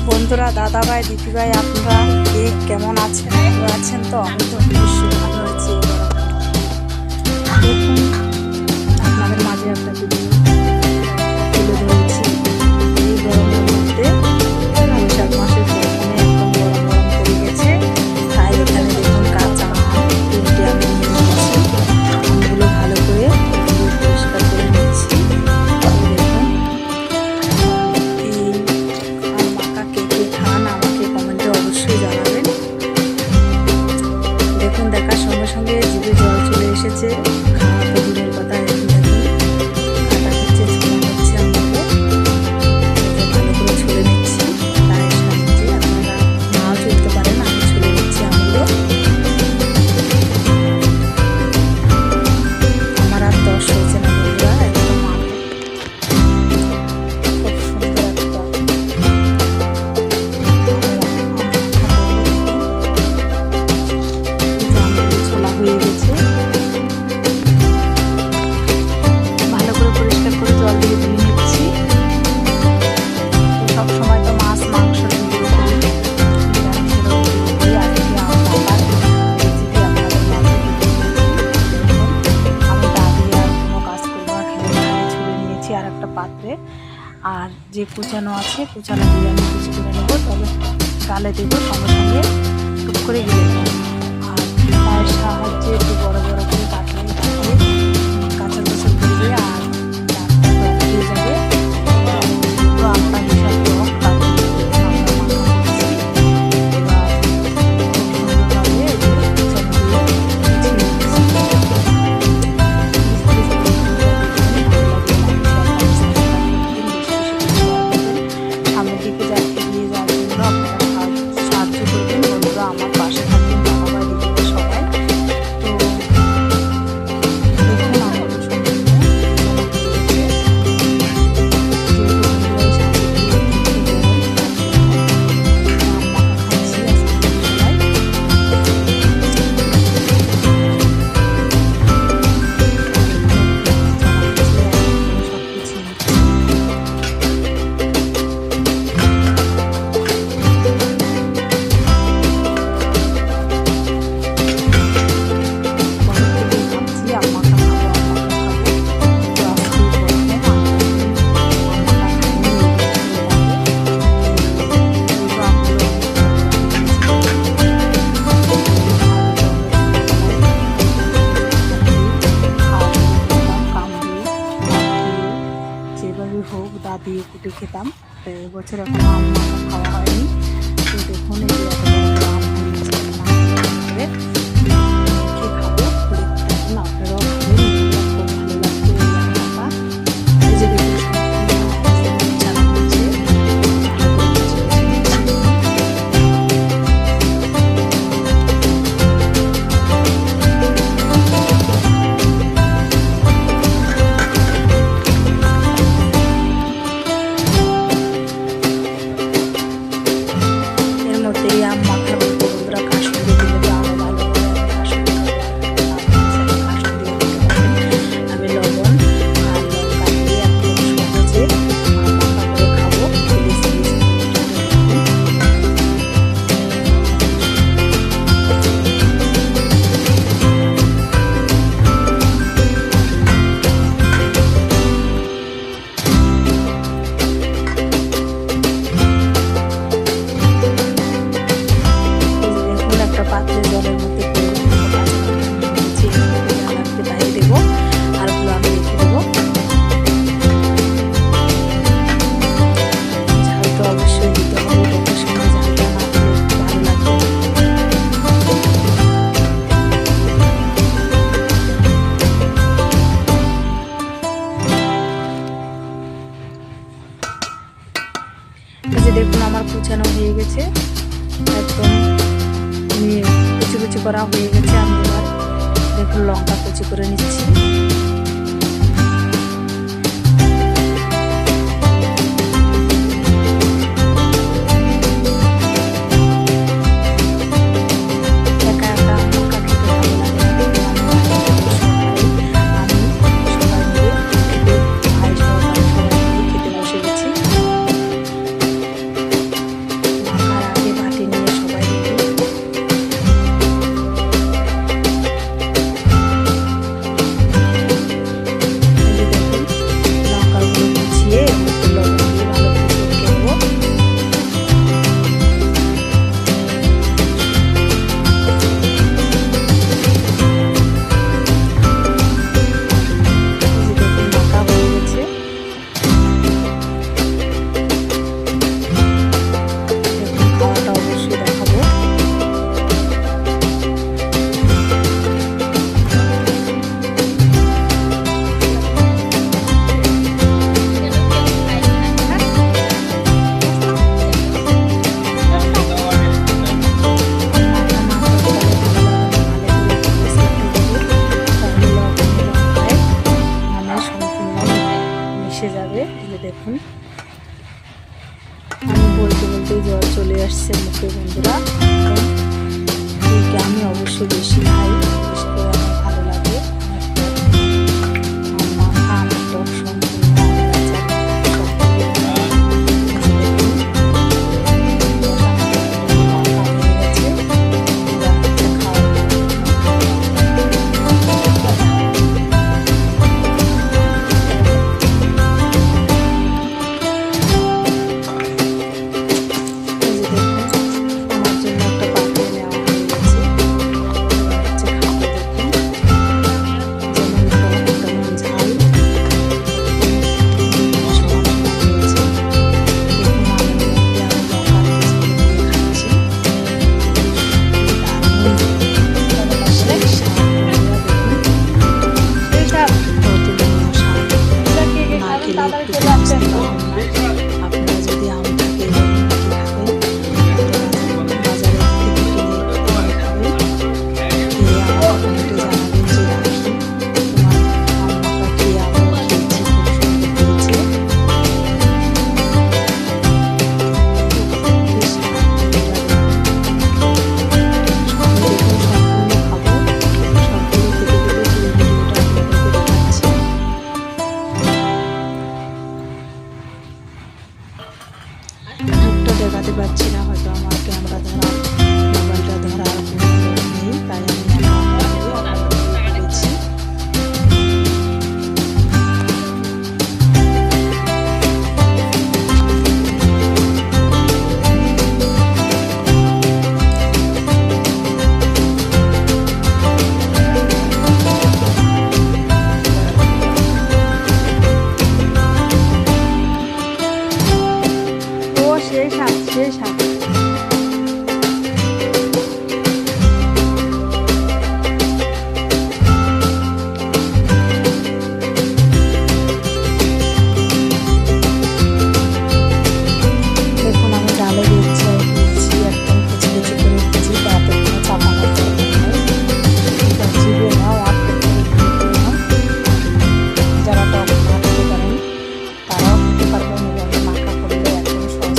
বন্ধুরা, দাদা ভাই, দিদি ভাই, আপনারা কে কেমন আছেন? ভালো আছেন তো? আমি তো অবশ্যই ভালো আছি। দেখুন, আপনাদের মাঝে একটা ভিডিও তুলে ধরেছি। এই গরমের মধ্যে বৈশাখ মাসের প্রথমে একদম গরম গরম পড়ে গেছে, তাই এখানে দেখুন কাঁচা আম তিনটে আমি নিয়ে নিচ্ছি। আমগুলো ভালো করে পরিষ্কার করে নিচ্ছি। দেখুন, দেখার সঙ্গে সঙ্গে জিভে জল চলে এসেছে। খাওয়া তো দূরের কথা, এখন দেখুন কাটা হচ্ছে, ছোলা হচ্ছে, আমগুলো ভালো করে ছুলে নিচ্ছি। তার সাহায্যে আপনারা নাও চলতে পারেন, আমি ছুলে নিচ্ছি আমগুলো। আমার আর দশ হয়েছে না বন্ধুরা, একদম খুব সুন্দর একটা হয়ে গেছে। ভালো করে পরিষ্কার করে জল দিয়ে ধুয়ে নিচ্ছি। সব সময় তো মাছ মাংস ভিডিও করি, আমি দাঁড়িয়ে আর কোনো কাজ করবো না, খেলে ছুলে নিয়েছি আর একটা পাত্রে। আর যে কুচানো আছে, কুচানো দিয়ে আমি কুচি করে নেবো, তবে গালে দেবো, সঙ্গে সঙ্গে টুক করে গিয়ে নেবো। তার সাহায্যে একটু বড় বড় করে কাটলে কাঁচা গোসল করবে আর দিয়ে যাবে। তো আমরা বিশাল টক সামনের দিকে যাতে এগিয়ে যাওয়ার জন্য আপনারা সাহায্য করবেন। বন্ধুরা আমার পাশে থাকবেন, হোক দা দিয়ে কুটে খেতাম। তো এবছর এখন আম মাখা খাওয়া হয়নি। তো দেখুন, এই যে এত আম হয়েছে, খেয়ে খাবো। দেখুন আপনারাও খাবেন, খুব ভালো লাগবে এই আম মাখা। এই যে দেখুন চানা হচ্ছে, আম মাখার মধ্যে বন্ধুরা কাশ্মীরি দিলে তো আরও ভালো করে। আমি লবণ আর লঙ্কা দিয়ে একদম সহজে আম মাখা করে খাবো। পাত্রে জলের মধ্যে বাইরে দেবো, আরগুলো আমি রেখে দেবো। ঝাল তো অবশ্যই দিতে হবে, টকের সঙ্গে ঝালটা না দিলে ভালো লাগবে। এই যে দেখুন আমার কুচানো হয়ে গেছে, একদম কুচি কুচি করা হয়ে গেছে। আমি এবার দেখুন লঙ্কা কুচি করে নিচ্ছি। একা একা লঙ্কা খেতে ভালো লাগে না, আমি সবাই মিলে ভাই সবাই খেতে বসে গেছি। জল চলে আসছে মুখে বন্ধুরা। আমি অবশ্যই বেশি খাই, বেশি করে আমার ভালো লাগে। আম টক সম্পূর্ণ আপনারা যদি আমটাকে খাবেন বাজারে থেকে কিনে খাবেন। আমার কমেন্টে জানাবেন যে তোমার আম্মাটা খেয়ে আমার খেয়েছি, খুব সুন্দর হয়েছে। সম্পূর্ণ খাবো, সম্পূর্ণ খেতে গেলে ভিডিওটা আপনাদেরকে দেখাচ্ছি। মুখটা দেখাতে পারছি না, হয়তো আমার ক্যামেরা ধরা মোবাইলটা ধরা নেই, তাই আমি করেছি। সেই সাথে দেখুন আমি ডালে দিচ্ছি একদম কুচি কুচি করে দিচ্ছি, তাতে কোনো চাপানো জিরে নাও আর যারা টক না খেতে পারেন তারাও খেতে পারবেন। এভাবে মাখা করলে একদম সহজ।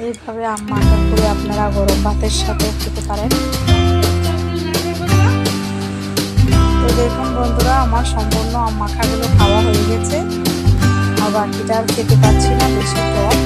এইভাবে আম মাখা করে আপনারা গরম ভাতের সাথে খেতে পারেন। তো দেখুন বন্ধুরা, আমার সম্পূর্ণ আম মাখাগুলো খাওয়া হয়ে গেছে, আর বাকিটা আর খেতে পাচ্ছি না, বেশি টক।